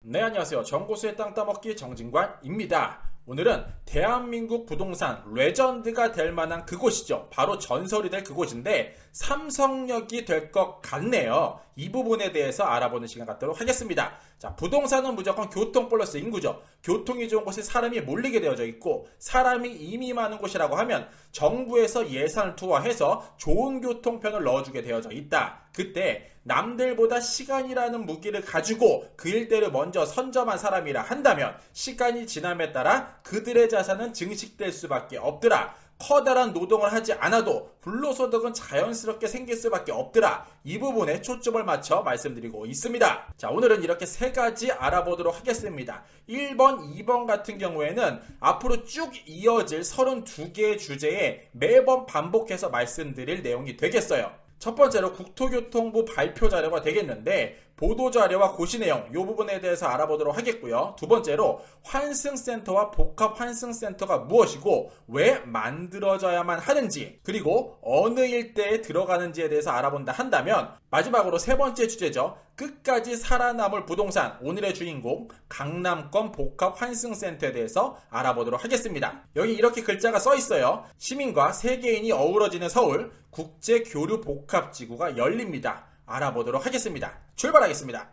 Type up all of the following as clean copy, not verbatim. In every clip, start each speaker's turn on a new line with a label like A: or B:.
A: 네, 안녕하세요. 정고수의 땅 따먹기 정진관입니다. 오늘은 대한민국 부동산 레전드가 될 만한 그곳이죠. 바로 전설이 될 그곳인데 삼성역이 될 것 같네요. 이 부분에 대해서 알아보는 시간 갖도록 하겠습니다. 자, 부동산은 무조건 교통 플러스 인구죠. 교통이 좋은 곳에 사람이 몰리게 되어져 있고 사람이 이미 많은 곳이라고 하면 정부에서 예산을 투하해서 좋은 교통편을 넣어주게 되어져 있다. 그때 남들보다 시간이라는 무기를 가지고 그 일대를 먼저 선점한 사람이라 한다면 시간이 지남에 따라 그들의 자산은 증식될 수밖에 없더라. 커다란 노동을 하지 않아도 불로소득은 자연스럽게 생길 수밖에 없더라. 이 부분에 초점을 맞춰 말씀드리고 있습니다. 자, 오늘은 이렇게 세 가지 알아보도록 하겠습니다. 1번, 2번 같은 경우에는 앞으로 쭉 이어질 32개의 주제에 매번 반복해서 말씀드릴 내용이 되겠어요. 첫 번째로 국토교통부 발표 자료가 되겠는데 보도자료와 고시 내용 이 부분에 대해서 알아보도록 하겠고요. 두 번째로 환승센터와 복합환승센터가 무엇이고 왜 만들어져야만 하는지 그리고 어느 일대에 들어가는지에 대해서 알아본다 한다면 마지막으로 세 번째 주제죠. 끝까지 살아남을 부동산 오늘의 주인공 강남권 복합환승센터에 대해서 알아보도록 하겠습니다. 여기 이렇게 글자가 써 있어요. 시민과 세계인이 어우러지는 서울 국제교류복합지구가 열립니다. 알아보도록 하겠습니다. 출발하겠습니다.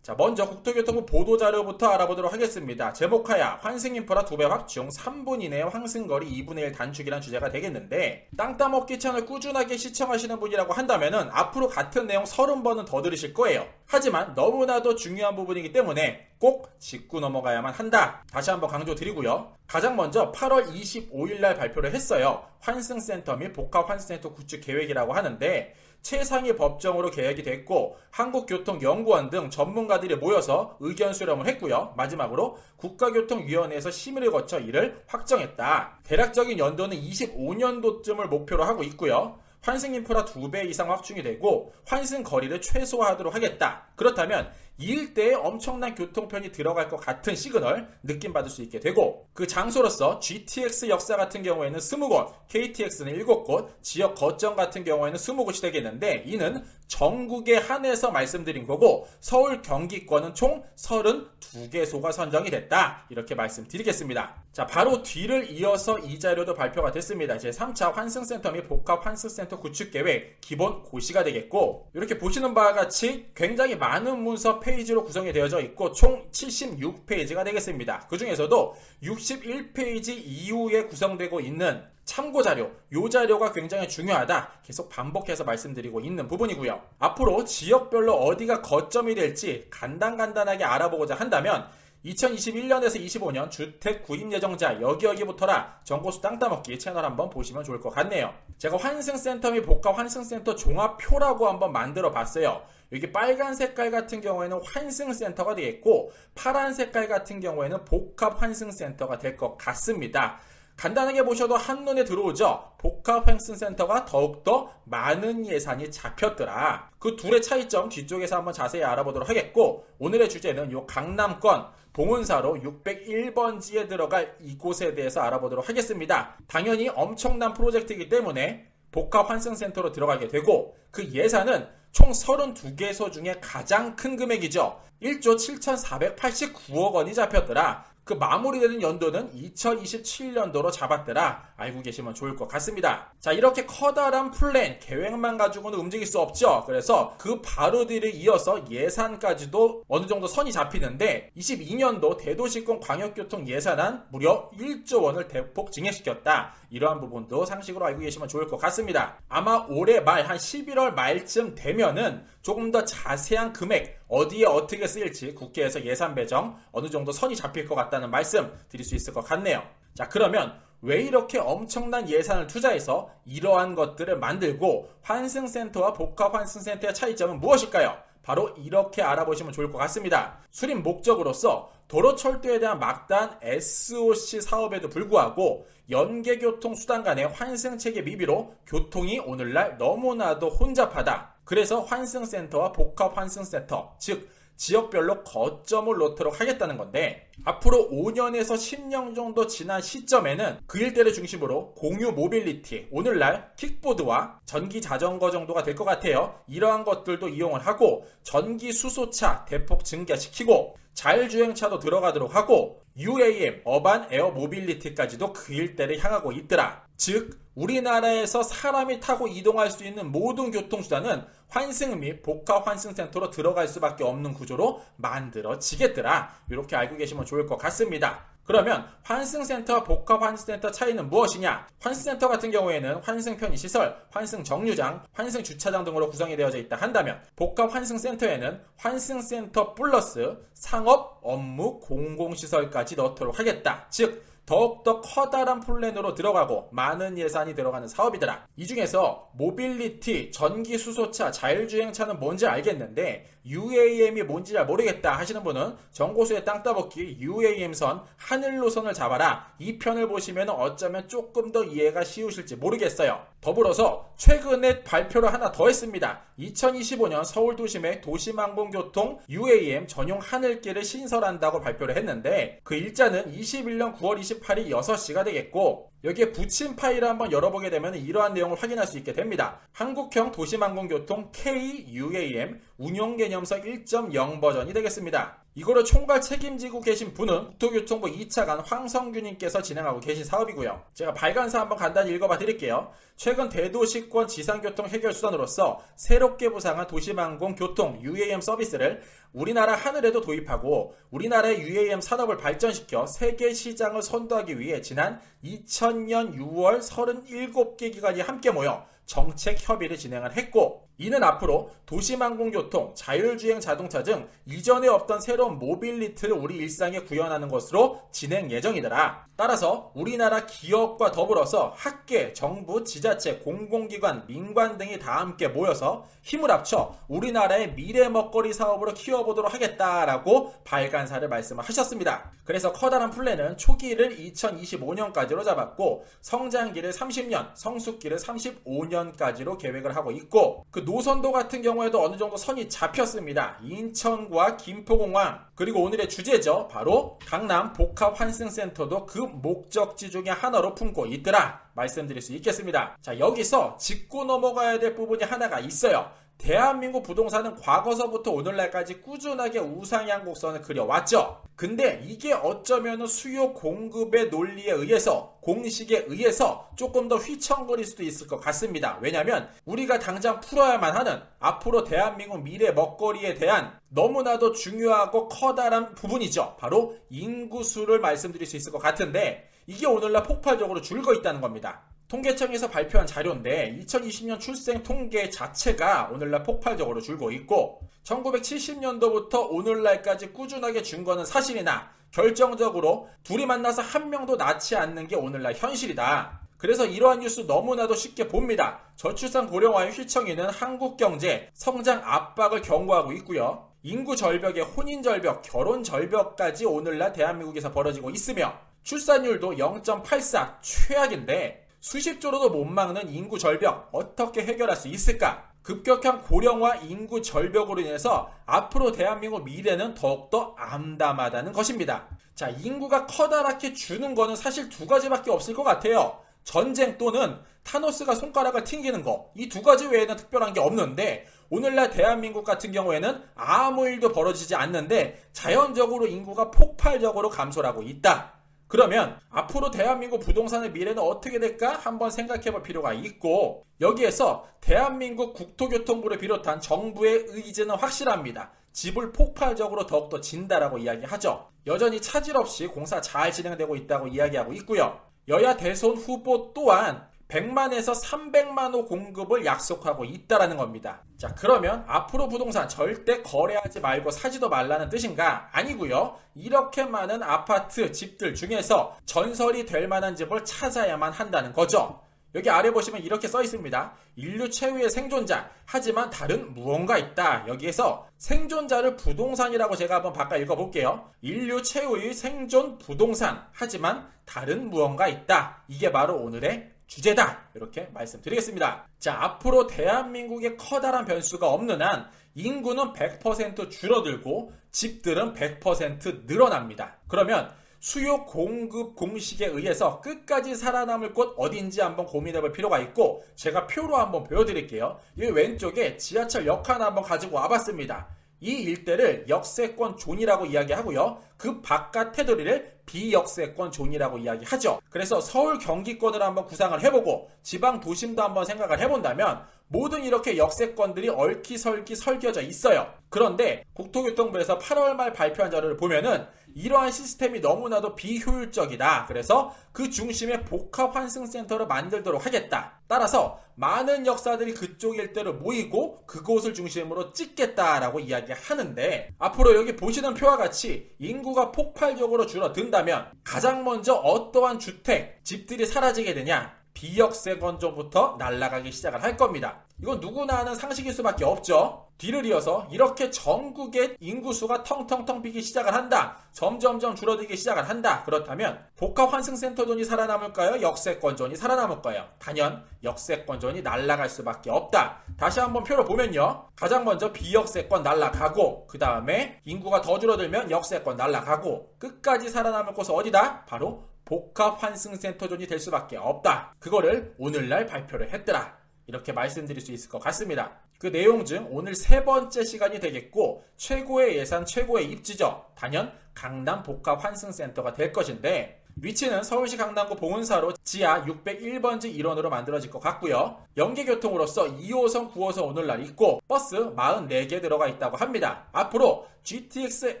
A: 자, 먼저 국토교통부 보도자료부터 알아보도록 하겠습니다. 제목하야 환승인프라 2배 확충 3분 이내에 환승거리 2분의 1 단축이란 주제가 되겠는데 땅 따먹기 채널 꾸준하게 시청하시는 분이라고 한다면 앞으로 같은 내용 30번은 더 들으실 거예요. 하지만 너무나도 중요한 부분이기 때문에 꼭 짚고 넘어가야만 한다. 다시 한번 강조드리고요. 가장 먼저 8월 25일 날 발표를 했어요. 환승센터 및 복합환승센터 구축 계획이라고 하는데 최상위 법정으로 계획이 됐고 한국교통연구원 등 전문가들이 모여서 의견 수렴을 했고요. 마지막으로 국가교통위원회에서 심의를 거쳐 이를 확정했다. 대략적인 연도는 25년도쯤을 목표로 하고 있고요. 환승인프라 2배 이상 확충이 되고 환승 거리를 최소화하도록 하겠다. 그렇다면 이 일대에 엄청난 교통편이 들어갈 것 같은 시그널 느낌 받을 수 있게 되고 그 장소로서 GTX 역사 같은 경우에는 20곳, KTX는 7곳, 지역 거점 같은 경우에는 20곳이 되겠는데 이는 전국에 한해서 말씀드린 거고 서울 경기권은 총 32개소가 선정이 됐다. 이렇게 말씀드리겠습니다. 자, 바로 뒤를 이어서 이 자료도 발표가 됐습니다. 제3차 환승센터 및 복합환승센터 구축계획 기본 고시가 되겠고 이렇게 보시는 바와 같이 굉장히 많은 문서 페이지로 구성이 되어져 있고 총 76페이지가 되겠습니다. 그 중에서도 61페이지 이후에 구성되고 있는 참고자료, 이 자료가 굉장히 중요하다. 계속 반복해서 말씀드리고 있는 부분이고요. 앞으로 지역별로 어디가 거점이 될지 간단하게 알아보고자 한다면 2021년에서 25년 주택 구입 예정자 여기부터라 정고수 땅 따먹기 채널 한번 보시면 좋을 것 같네요. 제가 환승센터 및 복합환승센터 종합표라고 한번 만들어 봤어요. 여기 빨간 색깔 같은 경우에는 환승센터가 되겠고 파란 색깔 같은 경우에는 복합환승센터가 될 것 같습니다. 간단하게 보셔도 한눈에 들어오죠. 복합환승센터가 더욱더 많은 예산이 잡혔더라. 그 둘의 차이점 뒤쪽에서 한번 자세히 알아보도록 하겠고 오늘의 주제는 요 강남권 봉은사로 601번지에 들어갈 이곳에 대해서 알아보도록 하겠습니다. 당연히 엄청난 프로젝트이기 때문에 복합환승센터로 들어가게 되고 그 예산은 총 32개소 중에 가장 큰 금액이죠. 1조 7,489억 원이 잡혔더라. 그 마무리되는 연도는 2027년도로 잡았더라. 알고 계시면 좋을 것 같습니다. 자, 이렇게 커다란 플랜, 계획만 가지고는 움직일 수 없죠. 그래서 그 바로 뒤를 이어서 예산까지도 어느 정도 선이 잡히는데 22년도 대도시권 광역교통 예산안 무려 1조 원을 대폭 증액시켰다. 이러한 부분도 상식으로 알고 계시면 좋을 것 같습니다. 아마 올해 말 한 11월 말쯤 되면은 조금 더 자세한 금액 어디에 어떻게 쓰일지 국회에서 예산 배정 어느 정도 선이 잡힐 것 같다는 말씀 드릴 수 있을 것 같네요. 자, 그러면 왜 이렇게 엄청난 예산을 투자해서 이러한 것들을 만들고 환승센터와 복합환승센터의 차이점은 무엇일까요? 바로 이렇게 알아보시면 좋을 것 같습니다. 수립 목적으로서 도로철도에 대한 막다한 SOC 사업에도 불구하고 연계교통수단 간의 환승체계 미비로 교통이 오늘날 너무나도 혼잡하다. 그래서 환승센터와 복합환승센터, 즉 지역별로 거점을 놓도록 하겠다는 건데, 앞으로 5년에서 10년 정도 지난 시점에는 그 일대를 중심으로 공유 모빌리티, 오늘날 킥보드와 전기 자전거 정도가 될 것 같아요. 이러한 것들도 이용을 하고 전기 수소차 대폭 증가시키고 자율주행차도 들어가도록 하고 UAM, 어반 에어 모빌리티까지도 그 일대를 향하고 있더라. 즉 우리나라에서 사람이 타고 이동할 수 있는 모든 교통수단은 환승 및 복합 환승센터로 들어갈 수밖에 없는 구조로 만들어지겠더라. 이렇게 알고 계시면 좋을 것 같습니다. 그러면 환승센터와 복합 환승센터 차이는 무엇이냐? 환승센터 같은 경우에는 환승 편의시설, 환승 정류장, 환승 주차장 등으로 구성이 되어져 있다 한다면 복합 환승센터에는 환승센터 플러스 상업, 업무, 공공시설까지 넣도록 하겠다. 즉 더욱더 커다란 플랜으로 들어가고 많은 예산이 들어가는 사업이더라. 이 중에서 모빌리티, 전기수소차, 자율주행차는 뭔지 알겠는데 UAM이 뭔지 잘 모르겠다 하시는 분은 정고수의 땅 따먹기 UAM선 하늘노선을 잡아라. 이 편을 보시면 어쩌면 조금 더 이해가 쉬우실지 모르겠어요. 더불어서 최근에 발표를 하나 더 했습니다. 2025년 서울도심의 도심항공교통 UAM 전용 하늘길을 신설한다고 발표를 했는데 그 일자는 21년 9월 28일 6시가 되겠고 여기에 붙인 파일을 한번 열어보게 되면 이러한 내용을 확인할 수 있게 됩니다. 한국형 도심항공교통 KUAM 운용개념서 1.0 버전이 되겠습니다. 이거를 총괄 책임지고 계신 분은 국토교통부 2차관 황성규님께서 진행하고 계신 사업이고요. 제가 발간사 한번 간단히 읽어봐 드릴게요. 최근 대도시권 지상교통 해결 수단으로서 새롭게 부상한 도심항공 교통 UAM 서비스를 우리나라 하늘에도 도입하고 우리나라의 UAM 산업을 발전시켜 세계 시장을 선도하기 위해 지난 2000년 6월 37개 기관이 함께 모여 정책 협의를 진행을 했고 이는 앞으로 도심항공교통, 자율주행 자동차 등 이전에 없던 새로운 모빌리티를 우리 일상에 구현하는 것으로 진행 예정이더라. 따라서 우리나라 기업과 더불어서 학계, 정부, 지자체, 공공기관, 민관 등이 다 함께 모여서 힘을 합쳐 우리나라의 미래 먹거리 사업으로 키워보도록 하겠다라고 발간사를 말씀을 하셨습니다. 그래서 커다란 플랜은 초기를 2025년까지로 잡았고 성장기를 30년, 성숙기를 35년까지로 계획을 하고 있고 그 노선도 같은 경우에도 어느 정도 선이 잡혔습니다. 인천과 김포공항 그리고 오늘의 주제죠. 바로 강남 복합환승센터도 그 목적지 중에 하나로 품고 있더라. 말씀드릴 수 있겠습니다. 자, 여기서 짚고 넘어가야 될 부분이 하나가 있어요. 대한민국 부동산은 과거서부터 오늘날까지 꾸준하게 우상향 곡선을 그려왔죠. 근데 이게 어쩌면 수요 공급의 논리에 의해서 공식에 의해서 조금 더 휘청거릴 수도 있을 것 같습니다. 왜냐하면 우리가 당장 풀어야만 하는 앞으로 대한민국 미래 먹거리에 대한 너무나도 중요하고 커다란 부분이죠. 바로 인구수를 말씀드릴 수 있을 것 같은데 이게 오늘날 폭발적으로 줄고 있다는 겁니다. 통계청에서 발표한 자료인데 2020년 출생 통계 자체가 오늘날 폭발적으로 줄고 있고 1970년도부터 오늘날까지 꾸준하게 준 거는 사실이나 결정적으로 둘이 만나서 한 명도 낳지 않는 게 오늘날 현실이다. 그래서 이러한 뉴스 너무나도 쉽게 봅니다. 저출산 고령화의 휘청이는 한국 경제 성장 압박을 경고하고 있고요. 인구 절벽에 혼인 절벽, 결혼 절벽까지 오늘날 대한민국에서 벌어지고 있으며 출산율도 0.84 최악인데 수십조로도 못 막는 인구 절벽 어떻게 해결할 수 있을까? 급격한 고령화 인구 절벽으로 인해서 앞으로 대한민국 미래는 더욱더 암담하다는 것입니다. 자, 인구가 커다랗게 주는 거는 사실 두 가지밖에 없을 것 같아요. 전쟁 또는 타노스가 손가락을 튕기는 거. 이 두 가지 외에는 특별한 게 없는데 오늘날 대한민국 같은 경우에는 아무 일도 벌어지지 않는데 자연적으로 인구가 폭발적으로 감소를 하고 있다. 그러면 앞으로 대한민국 부동산의 미래는 어떻게 될까 한번 생각해 볼 필요가 있고 여기에서 대한민국 국토교통부를 비롯한 정부의 의지는 확실합니다. 집을 폭발적으로 더욱더 진다라고 이야기하죠. 여전히 차질 없이 공사 잘 진행되고 있다고 이야기하고 있고요. 여야 대선 후보 또한 100만에서 300만 호 공급을 약속하고 있다라는 겁니다. 자, 그러면 앞으로 부동산 절대 거래하지 말고 사지도 말라는 뜻인가? 아니고요. 이렇게 많은 아파트, 집들 중에서 전설이 될 만한 집을 찾아야만 한다는 거죠. 여기 아래 보시면 이렇게 써 있습니다. 인류 최후의 생존자, 하지만 다른 무언가 있다. 여기에서 생존자를 부동산이라고 제가 한번 바꿔 읽어볼게요. 인류 최후의 생존 부동산, 하지만 다른 무언가 있다. 이게 바로 오늘의 주제다. 이렇게 말씀드리겠습니다. 자, 앞으로 대한민국에 커다란 변수가 없는 한 인구는 100% 줄어들고 집들은 100% 늘어납니다. 그러면 수요 공급 공식에 의해서 끝까지 살아남을 곳 어딘지 한번 고민해 볼 필요가 있고, 제가 표로 한번 보여드릴게요. 이 왼쪽에 지하철 역 하나 한번 가지고 와봤습니다. 이 일대를 역세권 존이라고 이야기하고요. 그 바깥 테두리를 비역세권 존이라고 이야기하죠. 그래서 서울 경기권을 한번 구상을 해보고 지방 도심도 한번 생각을 해본다면 모든 이렇게 역세권들이 얽히설키 설겨져 있어요. 그런데 국토교통부에서 8월 말 발표한 자료를 보면은 이러한 시스템이 너무나도 비효율적이다. 그래서 그 중심에 복합환승센터를 만들도록 하겠다. 따라서 많은 역사들이 그쪽 일대로 모이고 그곳을 중심으로 찍겠다라고 이야기하는데, 앞으로 여기 보시는 표와 같이 인구가 폭발적으로 줄어든다면 가장 먼저 어떠한 주택, 집들이 사라지게 되냐? 비역세권조부터 날아가기 시작을 할 겁니다. 이건 누구나 아는 상식일 수밖에 없죠. 뒤를 이어서 이렇게 전국의 인구수가 텅텅텅 비기 시작을 한다. 점점점 줄어들기 시작을 한다. 그렇다면 복합환승센터존이 살아남을까요? 역세권존이 살아남을까요? 단연 역세권존이 날아갈 수밖에 없다. 다시 한번 표로 보면요. 가장 먼저 비역세권 날아가고, 그 다음에 인구가 더 줄어들면 역세권 날아가고, 끝까지 살아남을 곳은 어디다? 바로 복합환승센터존이 될 수밖에 없다. 그거를 오늘날 발표를 했더라. 이렇게 말씀드릴 수 있을 것 같습니다. 그 내용 중 오늘 세 번째 시간이 되겠고, 최고의 예산, 최고의 입지죠. 단연 강남 복합환승센터가 될 것인데, 위치는 서울시 강남구 봉은사로 지하 601번지 일원으로 만들어질 것 같고요. 연계교통으로서 2호선, 9호선 오늘날 있고 버스 44개 들어가 있다고 합니다. 앞으로 GTX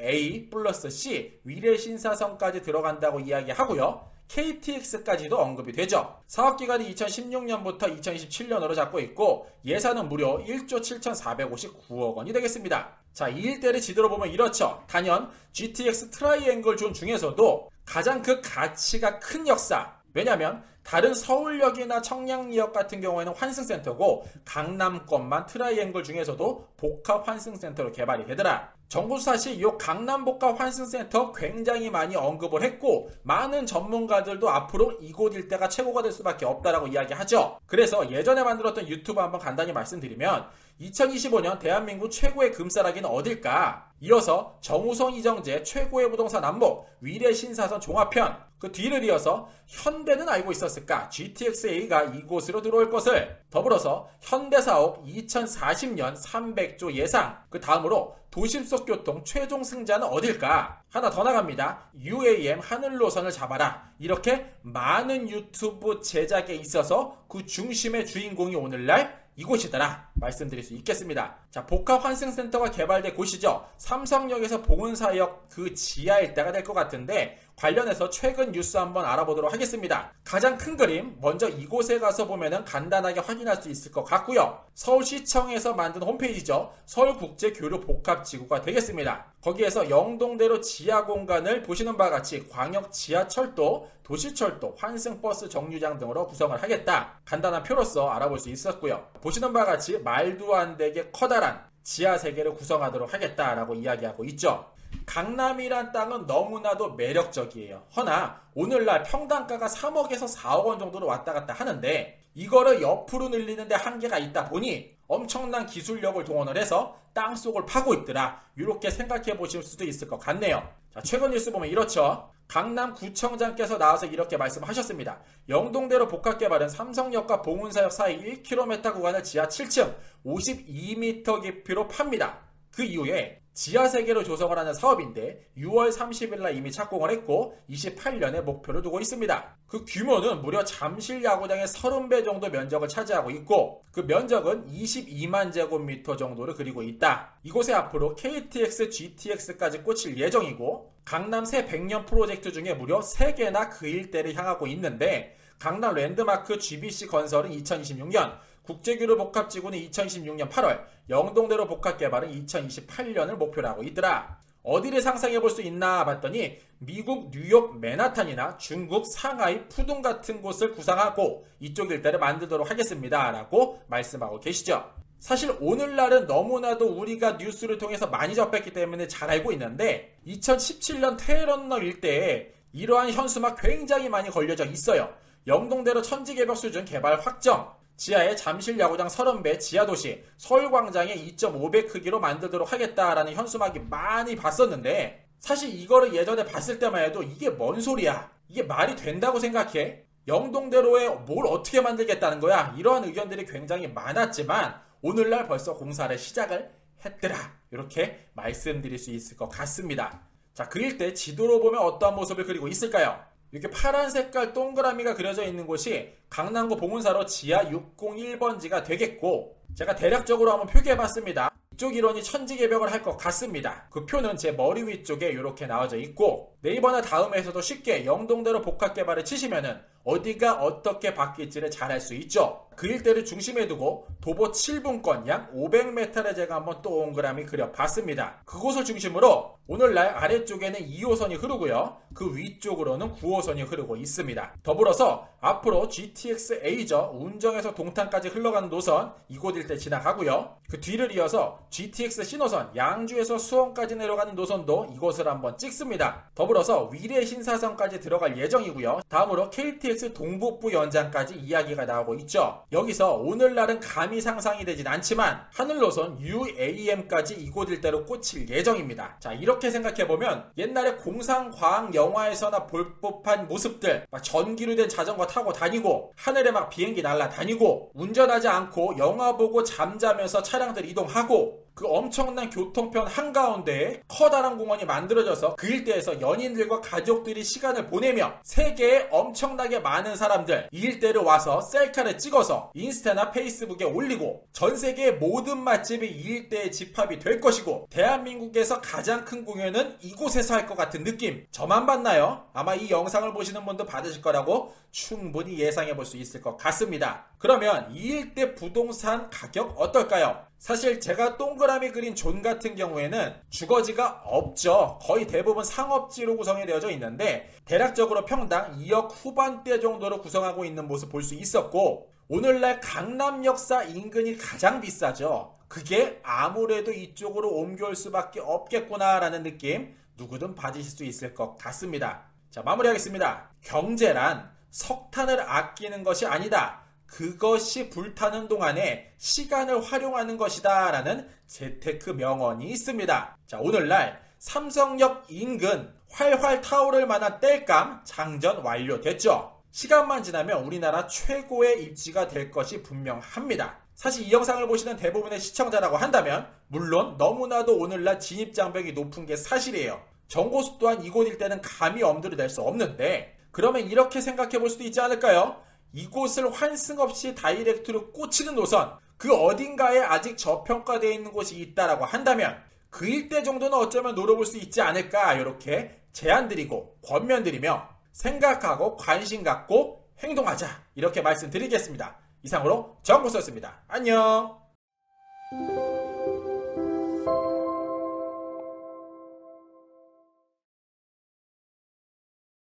A: A 플러스 C 위례신사선까지 들어간다고 이야기하고요. KTX까지도 언급이 되죠. 사업기간이 2016년부터 2027년으로 잡고 있고 예산은 무려 1조 7,459억 원이 되겠습니다. 자, 이 일대를 지도로 보면 이렇죠. 단연 GTX 트라이앵글 존 중에서도 가장 그 가치가 큰 역사. 왜냐하면 다른 서울역이나 청량리역 같은 경우에는 환승센터고 강남권만 트라이앵글 중에서도 복합환승센터로 개발이 되더라. 정부사실 이 강남복합환승센터 굉장히 많이 언급을 했고 많은 전문가들도 앞으로 이곳 일대가 최고가 될 수밖에 없다라고 이야기하죠. 그래서 예전에 만들었던 유튜브 한번 간단히 말씀드리면 2025년 대한민국 최고의 금싸라기는 어딜까? 이어서 정우성 이정재 최고의 부동산 안목 위례신사선 종합편, 그 뒤를 이어서 현대는 알고 있었을까? GTX-A가 이곳으로 들어올 것을, 더불어서 현대사업 2040년 300조 예상, 그 다음으로 도심 속 교통 최종 승자는 어딜까? 하나 더 나갑니다. UAM 하늘노선을 잡아라. 이렇게 많은 유튜브 제작에 있어서 그 중심의 주인공이 오늘날 이곳이더라 말씀드릴 수 있겠습니다. 자, 복합환승센터가 개발된 곳이죠. 삼성역에서 봉은사역 그 지하 일대가 될 것 같은데 관련해서 최근 뉴스 한번 알아보도록 하겠습니다. 가장 큰 그림 먼저 이곳에 가서 보면은 간단하게 확인할 수 있을 것 같고요. 서울시청에서 만든 홈페이지죠. 서울국제교류복합지구가 되겠습니다. 거기에서 영동대로 지하 공간을 보시는 바와 같이 광역 지하철도, 도시철도, 환승버스 정류장 등으로 구성을 하겠다. 간단한 표로서 알아볼 수 있었고요. 보시는 바와 같이 말도 안 되게 커다란 지하 세계를 구성하도록 하겠다라고 이야기하고 있죠. 강남이란 땅은 너무나도 매력적이에요. 허나 오늘날 평당가가 3억에서 4억 원 정도로 왔다 갔다 하는데 이거를 옆으로 늘리는데 한계가 있다 보니 엄청난 기술력을 동원을 해서 땅속을 파고 있더라. 이렇게 생각해 보실 수도 있을 것 같네요. 자, 최근 뉴스 보면 이렇죠. 강남구청장께서 나와서 이렇게 말씀하셨습니다. 영동대로 복합개발은 삼성역과 봉은사역 사이 1km 구간을 지하 7층 52m 깊이로 팝니다. 그 이후에 지하 세계로 조성을 하는 사업인데 6월 30일 날 이미 착공을 했고 28년에 목표를 두고 있습니다. 그 규모는 무려 잠실 야구장의 30배 정도 면적을 차지하고 있고 그 면적은 22만 제곱미터 정도를 그리고 있다. 이곳에 앞으로 KTX, GTX까지 꽂힐 예정이고 강남 새 100년 프로젝트 중에 무려 3개나 그 일대를 향하고 있는데 강남 랜드마크 GBC 건설은 2026년, 국제교류 복합지구는 2026년 8월, 영동대로 복합개발은 2028년을 목표로 하고 있더라. 어디를 상상해 볼 수 있나 봤더니 미국 뉴욕 맨하탄이나 중국 상하이 푸둥 같은 곳을 구상하고 이쪽 일대를 만들도록 하겠습니다 라고 말씀하고 계시죠. 사실 오늘날은 너무나도 우리가 뉴스를 통해서 많이 접했기 때문에 잘 알고 있는데 2017년 테헤런로 일대에 이러한 현수막 굉장히 많이 걸려져 있어요. 영동대로 천지개벽 수준 개발 확정, 지하에 잠실 야구장 30배 지하도시 서울광장의 2.5배 크기로 만들도록 하겠다라는 현수막이 많이 봤었는데 사실 이거를 예전에 봤을 때만 해도 이게 뭔 소리야? 이게 말이 된다고 생각해? 영동대로에 뭘 어떻게 만들겠다는 거야? 이러한 의견들이 굉장히 많았지만 오늘날 벌써 공사를 시작을 했더라. 이렇게 말씀드릴 수 있을 것 같습니다. 자, 그릴 때 지도로 보면 어떠한 모습을 그리고 있을까요? 이렇게 파란 색깔 동그라미가 그려져 있는 곳이 강남구 봉은사로 지하 601번지가 되겠고 제가 대략적으로 한번 표기해봤습니다. 이쪽 일원이 천지개벽을 할 것 같습니다. 그 표는 제 머리 위쪽에 이렇게 나와져 있고 네이버나 다음에서도 쉽게 영동대로 복합개발을 치시면은 어디가 어떻게 바뀔지를 잘 알 수 있죠. 그 일대를 중심에 두고 도보 7분권 약 500m를 제가 한번 동그라미 그려봤습니다. 그곳을 중심으로 오늘날 아래쪽에는 2호선이 흐르고요. 그 위쪽으로는 9호선이 흐르고 있습니다. 더불어서 앞으로 GTX A저 운정에서 동탄까지 흘러가는 노선 이곳 일대 지나가고요. 그 뒤를 이어서 GTX 신호선 양주에서 수원까지 내려가는 노선도 이곳을 한번 찍습니다. 더불어서 위례 신사선까지 들어갈 예정이고요. 다음으로 KTX 동북부 연장까지 이야기가 나오고 있죠. 여기서 오늘날은 감히 상상이 되진 않지만 하늘노선 UAM까지 이곳 일대로 꽂힐 예정입니다. 자, 이렇게 생각해보면 옛날에 공상과학 영화에서나 볼 법한 모습들 막 전기로 된 자전거 타고 다니고 하늘에 막 비행기 날아다니고 운전하지 않고 영화 보고 잠자면서 차량들 이동하고 그 엄청난 교통편 한가운데에 커다란 공원이 만들어져서 그 일대에서 연인들과 가족들이 시간을 보내며 세계에 엄청나게 많은 사람들 이 일대를 와서 셀카를 찍어서 인스타나 페이스북에 올리고 전 세계의 모든 맛집이 이 일대에 집합이 될 것이고 대한민국에서 가장 큰 공연은 이곳에서 할 것 같은 느낌 저만 받나요? 아마 이 영상을 보시는 분도 받으실 거라고 충분히 예상해 볼 수 있을 것 같습니다. 그러면 이 일대 부동산 가격 어떨까요? 사실 제가 동그라미 그린 존 같은 경우에는 주거지가 없죠. 거의 대부분 상업지로 구성이 되어져 있는데 대략적으로 평당 2억 후반대 정도로 구성하고 있는 모습 볼 수 있었고 오늘날 강남역사 인근이 가장 비싸죠. 그게 아무래도 이쪽으로 옮겨올 수밖에 없겠구나라는 느낌 누구든 받으실 수 있을 것 같습니다. 자, 마무리하겠습니다. 경제란 석탄을 아끼는 것이 아니다. 그것이 불타는 동안에 시간을 활용하는 것이다 라는 재테크 명언이 있습니다. 자, 오늘날 삼성역 인근 활활 타오를 만한 땔감 장전 완료됐죠. 시간만 지나면 우리나라 최고의 입지가 될 것이 분명합니다. 사실 이 영상을 보시는 대부분의 시청자라고 한다면 물론 너무나도 오늘날 진입장벽이 높은 게 사실이에요. 정고수 또한 이곳 일대는 감히 엄두를 낼 수 없는데 그러면 이렇게 생각해 볼 수도 있지 않을까요? 이곳을 환승 없이 다이렉트로 꽂히는 노선 그 어딘가에 아직 저평가되어 있는 곳이 있다라고 한다면 그 일대 정도는 어쩌면 노려볼 수 있지 않을까 이렇게 제안드리고 권면드리며 생각하고 관심 갖고 행동하자 이렇게 말씀드리겠습니다. 이상으로 정고수였습니다. 안녕.